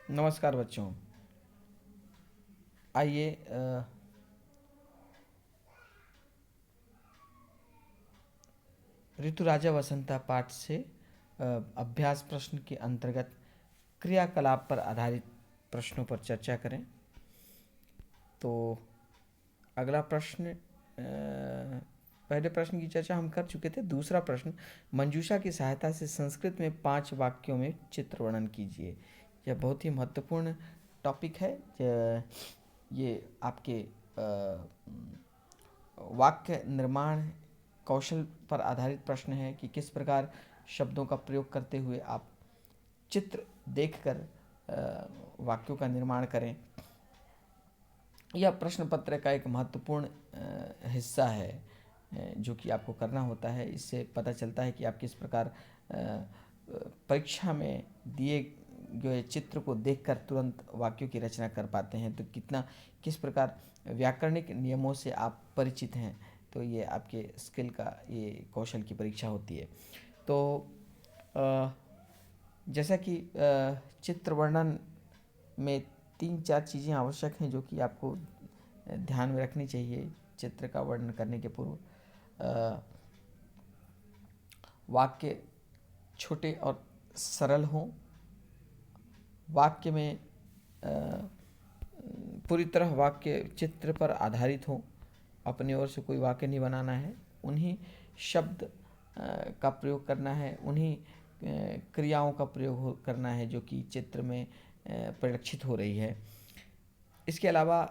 नमस्कार बच्चों। आइए ऋतु राजा वसंता पाठ से अभ्यास प्रश्न के अंतर्गत क्रियाकलाप पर आधारित प्रश्नों पर चर्चा करें। तो अगला प्रश्न, पहले प्रश्न की चर्चा हम कर चुके थे। दूसरा प्रश्न, मंजूषा की सहायता से संस्कृत में 5 वाक्यों में चित्र वर्णन कीजिए। यह बहुत ही महत्वपूर्ण टॉपिक है। ये आपके वाक्य निर्माण कौशल पर आधारित प्रश्न है कि किस प्रकार शब्दों का प्रयोग करते हुए आप चित्र देखकर वाक्यों का निर्माण करें। यह प्रश्न पत्र का एक महत्वपूर्ण हिस्सा है जो कि आपको करना होता है। इससे पता चलता है कि आप किस प्रकार परीक्षा में दिए गए चित्र को देखकर तुरंत वाक्यों की रचना कर पाते हैं। तो किस प्रकार व्याकरणिक नियमों से आप परिचित हैं। तो ये आपके स्किल का ये कौशल की परीक्षा होती है। तो जैसा कि चित्र वर्णन में 3-4 चीज़ें आवश्यक हैं जो कि आपको ध्यान में रखनी चाहिए चित्र का वर्णन करने के पूर्व। वाक्य छोटे और सरल हों। वाक्य में पूरी तरह वाक्य चित्र पर आधारित हो। अपनी ओर से कोई वाक्य नहीं बनाना है। उन्हीं शब्द का प्रयोग करना है, उन्हीं क्रियाओं का प्रयोग करना है जो कि चित्र में परिलक्षित हो रही है। इसके अलावा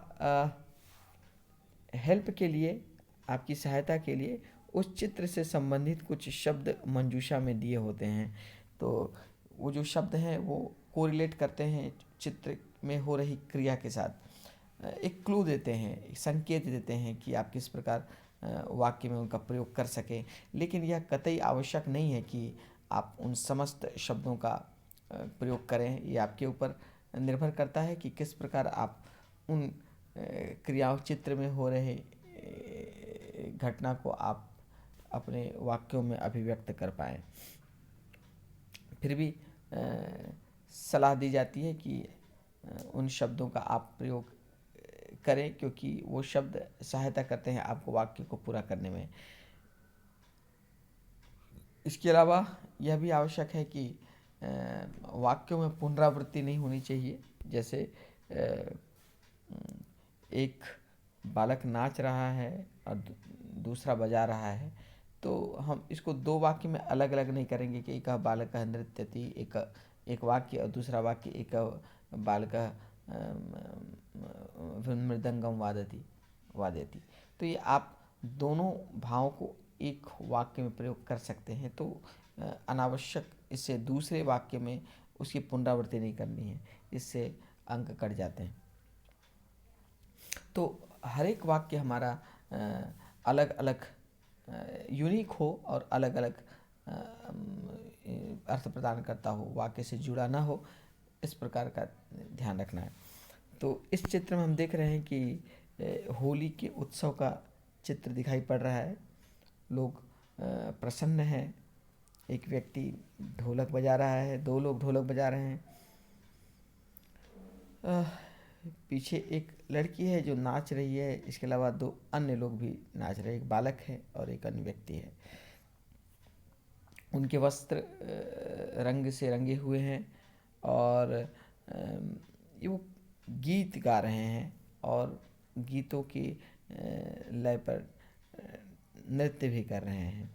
हेल्प के लिए, आपकी सहायता के लिए उस चित्र से संबंधित कुछ शब्द मंजूषा में दिए होते हैं। तो वो जो शब्द हैं वो कोरिलेट करते हैं चित्र में हो रही क्रिया के साथ। एक क्लू देते हैं, एक संकेत देते हैं कि आप किस प्रकार वाक्य में उनका प्रयोग कर सकें। लेकिन यह कतई आवश्यक नहीं है कि आप उन समस्त शब्दों का प्रयोग करें। ये आपके ऊपर निर्भर करता है कि किस प्रकार आप उन क्रियाओं चित्र में हो रहे घटना को आप अपने वाक्यों में अभिव्यक्त कर पाएँ। फिर भी सलाह दी जाती है कि उन शब्दों का आप प्रयोग करें क्योंकि वो शब्द सहायता करते हैं आपको वाक्य को पूरा करने में। इसके अलावा यह भी आवश्यक है कि वाक्यों में पुनरावृत्ति नहीं होनी चाहिए। जैसे एक बालक नाच रहा है और दूसरा बजा रहा है, तो हम इसको 2 वाक्य में अलग अलग नहीं करेंगे कि एक बालकः नृत्यति, एक वाक्य, और दूसरा वाक्य एक बालकः मृदंगम वादयति। तो ये आप दोनों भावों को एक वाक्य में प्रयोग कर सकते हैं। तो अनावश्यक इससे दूसरे वाक्य में उसकी पुनरावृत्ति नहीं करनी है, इससे अंक कट जाते हैं। तो हर एक वाक्य हमारा अलग अलग यूनिक हो और अलग अलग अर्थ प्रदान करता हो, वाक्य से जुड़ा ना हो, इस प्रकार का ध्यान रखना है। तो इस चित्र में हम देख रहे हैं कि होली के उत्सव का चित्र दिखाई पड़ रहा है। लोग प्रसन्न हैं। एक व्यक्ति ढोलक बजा रहा है, 2 लोग ढोलक बजा रहे हैं। पीछे एक लड़की है जो नाच रही है। इसके अलावा 2 अन्य लोग भी नाच रहे हैं, एक बालक है और एक अन्य व्यक्ति है। उनके वस्त्र रंग से रंगे हुए हैं और ये वो गीत गा रहे हैं और गीतों की लय पर नृत्य भी कर रहे हैं।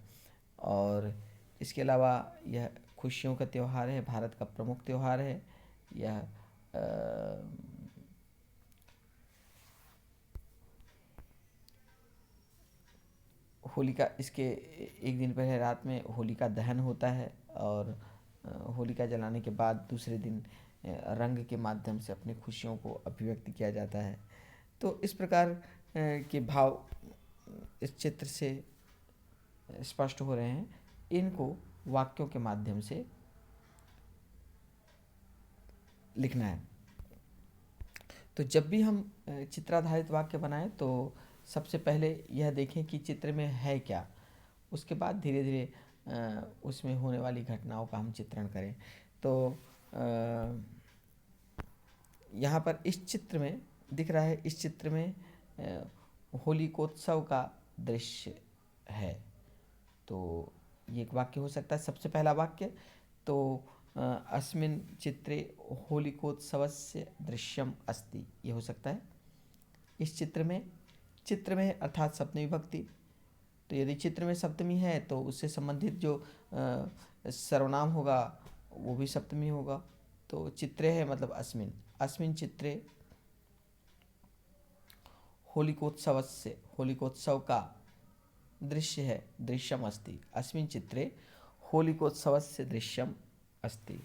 और इसके अलावा यह खुशियों का त्यौहार है, भारत का प्रमुख त्यौहार है। यह होलिका, इसके एक दिन पहले रात में होलिका दहन होता है और होलिका जलाने के बाद दूसरे दिन रंग के माध्यम से अपनी खुशियों को अभिव्यक्त किया जाता है। तो इस प्रकार के भाव इस चित्र से स्पष्ट हो रहे हैं। इनको वाक्यों के माध्यम से लिखना है। तो जब भी हम चित्राधारित वाक्य बनाएं तो सबसे पहले यह देखें कि चित्र में है क्या। उसके बाद धीरे धीरे उसमें होने वाली घटनाओं का हम चित्रण करें। तो यहाँ पर इस चित्र में दिख रहा है, इस चित्र में होलिकोत्सव का दृश्य है। तो ये एक वाक्य हो सकता है। सबसे पहला वाक्य तो अस्मिन् चित्रे होलिकोत्सवस्य दृश्यम अस्ति, ये हो सकता है। इस चित्र में अर्थात सप्तमी विभक्ति, तो यदि चित्र में सप्तमी है तो उससे संबंधित जो सर्वनाम होगा वो भी सप्तमी होगा। तो चित्रे है मतलब अस्मिन् चित्रे होलिकोत्सवस्य, होलिकोत्सव का दृश्य है, दृश्यम अस्ति। अस्मिन् चित्रे होलिकोत्सवस्य दृश्यम अस्ति,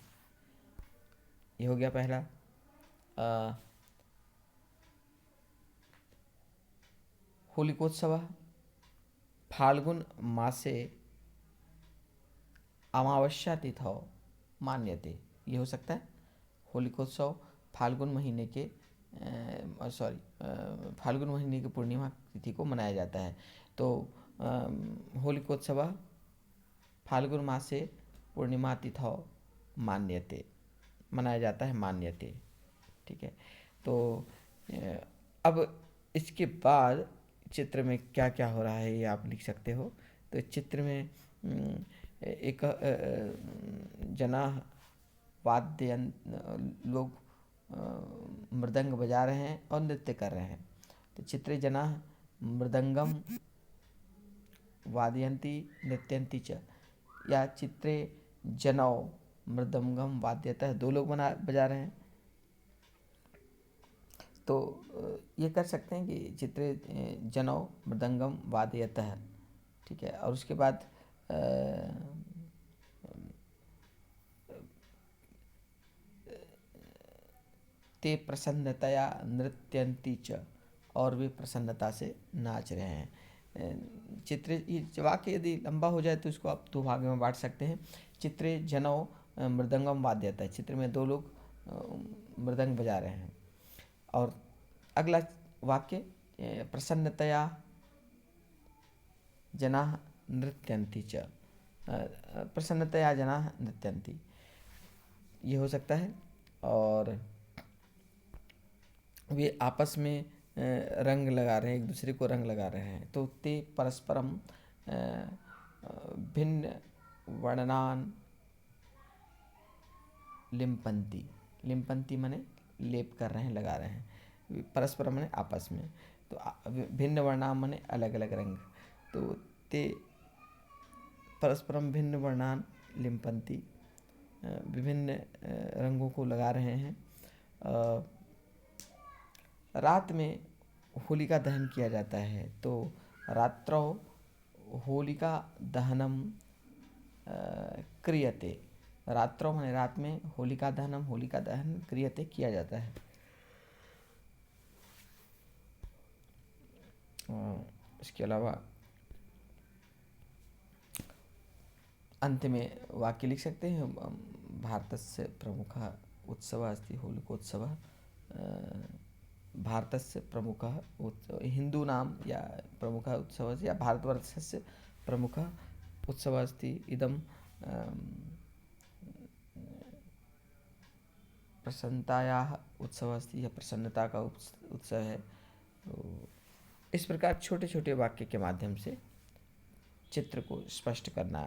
ये हो गया पहला। होलिकोत्सव फाल्गुन मासे अमावस्या तिथौ मान्यते, ये हो सकता है। होलिकोत्सव फाल्गुन महीने के फाल्गुन महीने की पूर्णिमा तिथि को मनाया जाता है। तो होलिकोत्सव फाल्गुन मासे पूर्णिमा तिथौ मान्यते, मनाया जाता है, मान्यते, ठीक है। तो अब इसके बाद चित्र में क्या क्या हो रहा है ये आप लिख सकते हो। तो चित्र में एक जना वाद्य लोग मृदंग बजा रहे हैं और नृत्य कर रहे हैं। तो चित्रे जना मृदंगम वादयन्ति नृत्यन्ति च, या चित्रे जनौ मृदंगम वाद्यतः, दो लोग बजा रहे हैं। तो ये कर सकते हैं कि चित्रे जनौ मृदंगम वादयतः, ठीक है। और उसके बाद ते प्रसन्नतया नृत्यन्ति च, और वे प्रसन्नता से नाच रहे हैं। चित्रे, ये वाक्य यदि लंबा हो जाए तो इसको आप दो भागों में बांट सकते हैं। चित्रे जनौ मृदंगम वाद्यतः, चित्र में दो लोग मृदंग बजा रहे हैं। और अगला वाक्य प्रसन्नतया जनाः नृत्यन्ति च, प्रसन्नतया जनाः नृत्यन्ति, ये हो सकता है। और वे आपस में रंग लगा रहे हैं, एक दूसरे को रंग लगा रहे हैं। तो ते परस्परम भिन्न वर्णनान लिम्पन्ति, लिम्पन्ति माने लेप कर रहे हैं, लगा रहे हैं। परस्परम माने आपस में, तो भिन्न वर्णान माने अलग अलग रंग। तो ते परस्परम भिन्न वर्णान लिम्पन्ति, विभिन्न रंगों को लगा रहे हैं। रात में होलिका दहन किया जाता है। तो रात्रौ होलिका दहनम क्रियते, रात्रौ माने रात में, होलिका दहनम होलिका दहन क्रियते किया जाता है। इसके अलावा अंत में वाक्य लिख सकते हैं, भारतस्य प्रमुखः उत्सवः अस्ति होलिकोत्सवः, भारतस्य प्रमुखः हिन्दूनां या प्रमुखः उत्सवः या भारतवर्षस्य प्रमुखः उत्सवः अस्ति इदं प्रसन्नतायाः उत्सवः अस्ति, यह प्रसन्नता का उत्सव है। तो इस प्रकार छोटे छोटे वाक्य के माध्यम से चित्र को स्पष्ट करना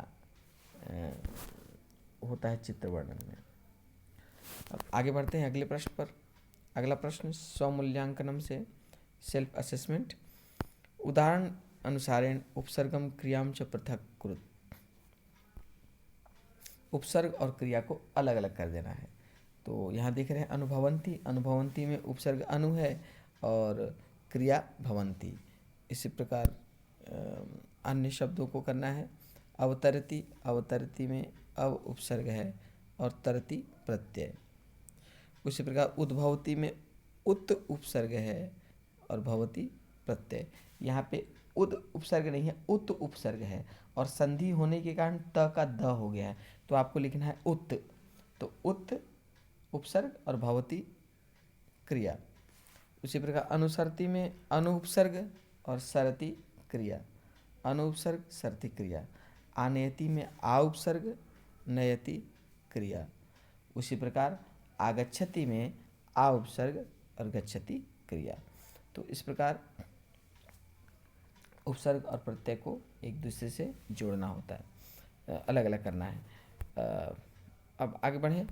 होता है चित्र वर्णन में। अब आगे बढ़ते हैं अगले प्रश्न पर। अगला प्रश्न स्वमूल्यांकनम से सेल्फ असेसमेंट। उदाहरण अनुसारेण उपसर्गम क्रियाम च पृथक कुरुत, उपसर्ग और क्रिया को अलग अलग कर देना है। तो यहाँ देख रहे हैं अनुभवंती, अनुभवंती में उपसर्ग अनु है और क्रिया भवंती। इसी प्रकार अन्य शब्दों को करना है। अवतरती, अवतरती में अव उपसर्ग है और तरती प्रत्यय। उसी प्रकार उद्भवती में उत उपसर्ग है और भवती प्रत्यय। यहाँ पे उद उपसर्ग नहीं है, उत उपसर्ग है और संधि होने के कारण त का द हो गया है, तो आपको लिखना है उत। तो उत उपसर्ग और भवती क्रिया। उसी प्रकार अनुसरती में अनुपसर्ग और सरती क्रिया, अनुपसर्ग सरती क्रिया। आनयति में आ उपसर्ग नयति क्रिया। उसी प्रकार आगच्छति में आ उपसर्ग और गच्छति क्रिया। तो इस प्रकार उपसर्ग और प्रत्यय को एक दूसरे से जोड़ना होता है, अलग अलग करना है। अब आगे बढ़ें।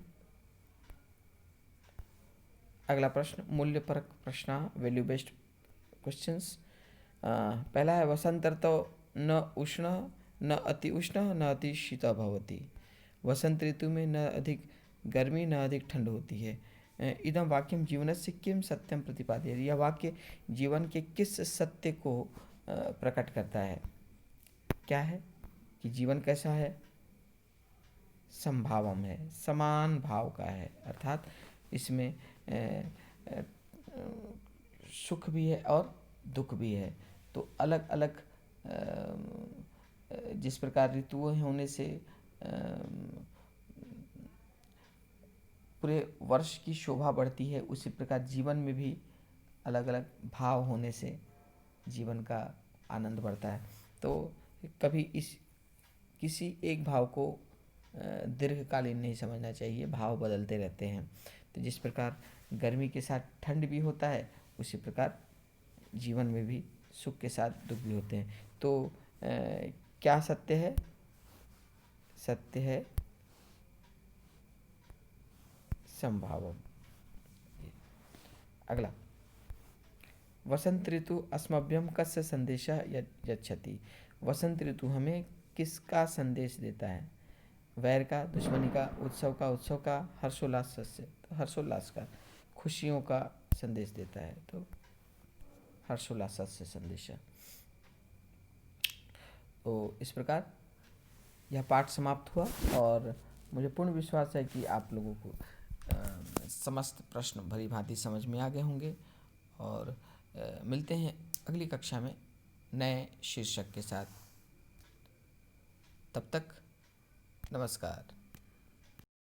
अगला प्रश्न मूल्यपरक प्रश्न, वैल्यू बेस्ड क्वेश्चंस। पहला है वसंत ऋतौ न उष्ण न अति उष्ण न अति शीतः भवति। वसंत ऋतु में न अधिक गर्मी न अधिक ठंड होती है। इदं वाक्यम जीवनस्य किम सत्यम प्रतिपादयति। यह वाक्य जीवन के किस सत्य को प्रकट करता है। क्या है कि जीवन कैसा है, समभावम है, समान भाव का है, अर्थात इसमें सुख भी है और दुख भी है। तो अलग अलग जिस प्रकार ऋतुएं होने से पूरे वर्ष की शोभा बढ़ती है, उसी प्रकार जीवन में भी अलग अलग भाव होने से जीवन का आनंद बढ़ता है। तो कभी किसी एक भाव को दीर्घकालीन नहीं समझना चाहिए, भाव बदलते रहते हैं। तो जिस प्रकार गर्मी के साथ ठंड भी होता है, उसी प्रकार जीवन में भी सुख के साथ दुख भी होते हैं। तो क्या सत्य है? सत्य है संभावम। अगला, वसंत ऋतु अस्मभ्यम कस्य संदेशः यच्छति। वसंत ऋतु हमें किसका संदेश देता है? वैर का, दुश्मनी का, उत्सव का, हर्षोल्लास का, खुशियों का संदेश देता है। तो हर्षोल्लास से संदेश। तो इस प्रकार यह पाठ समाप्त हुआ और मुझे पूर्ण विश्वास है कि आप लोगों को समस्त प्रश्न भली भांति समझ में आ गए होंगे। और मिलते हैं अगली कक्षा में नए शीर्षक के साथ। तब तक नमस्कार।